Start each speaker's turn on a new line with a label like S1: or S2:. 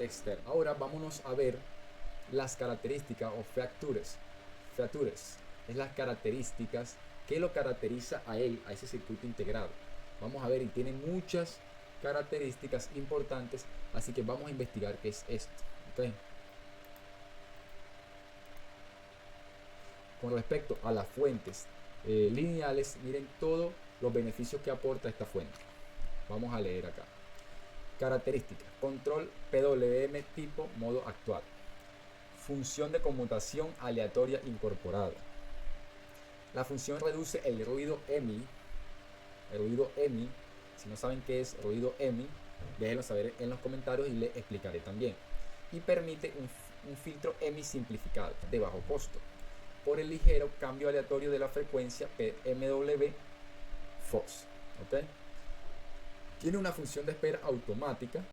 S1: externo. Ahora vámonos a ver las características o features. Features es las características que lo caracteriza a él, a ese circuito integrado. Vamos a ver, y tiene muchas características importantes, así que vamos a investigar qué es esto. ¿Okay? Con respecto a las fuentes lineales, miren todos los beneficios que aporta esta fuente. Vamos a leer acá. Características: control PWM tipo modo actual, función de conmutación aleatoria incorporada. La función reduce el ruido EMI. El ruido EMI, si no saben qué es ruido EMI, déjenlo saber en los comentarios y les explicaré también. Y permite un filtro EMI simplificado de bajo costo por el ligero cambio aleatorio de la frecuencia PMW Fox. ¿Okay? Tiene una función de espera automática